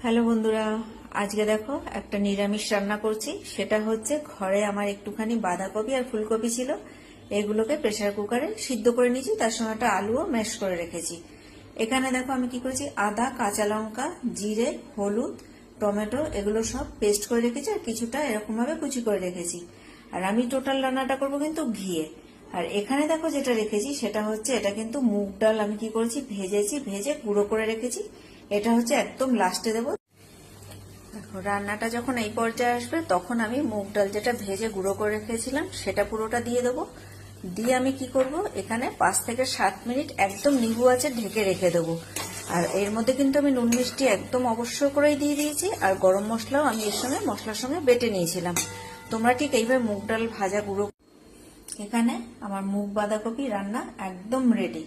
Hello বন্ধুরা, আজকে দেখো একটা নিরামিষ রান্না করছি। সেটা হচ্ছে ঘরে আমার একটুখানি বাঁধাকপি আর ফুলকপি ছিল, এগুলোকে প্রেসার কুকারে সিদ্ধ করে নিয়েছি, তার সঙ্গে একটা আলুও ম্যাশ করে রেখেছি। এখানে দেখো আমি কি করেছি, আদা, কাঁচা লঙ্কা, জিরে, হলুদ, টমেটো এগুলো সব পেস্ট করে রেখেছি, আর কিছুটা এরকম ভাবে কুচি করে রেখেছি। আর আমি টোটাল রান্নাটা করবো কিন্তু ঘিয়ে। আর এখানে দেখো যেটা রেখেছি সেটা হচ্ছে, এটা কিন্তু মুগ ডাল আমি কি করেছি, ভেজে গুঁড়ো করে রেখেছি। এটা হচ্ছে একদম লাস্টে দেবো। দেখো রান্নাটা যখন এই পর্যায়ে আসবে তখন আমি মুগ ডাল যেটা ভেজে গুঁড়ো করে রেখেছিলাম সেটা পুরোটা দিয়ে দেবো। দিয়ে আমি কি করব, এখানে 5 থেকে 7 মিনিট একদম নিভু আঁচে ঢেকে রেখে দেবো। আর এর মধ্যে কিন্তু আমি নুন মিষ্টি একদম অবশ্য করেই দিয়ে দিয়েছি, আর গরম মশলাও আমি এর সঙ্গে মশলার সঙ্গে বেটে নিয়েছিলাম। তোমরা ঠিক এইভাবে মুগ ডাল ভাজা গুঁড়ো। এখানে আমার মুগ বাঁধাকপি রান্না একদম রেডি।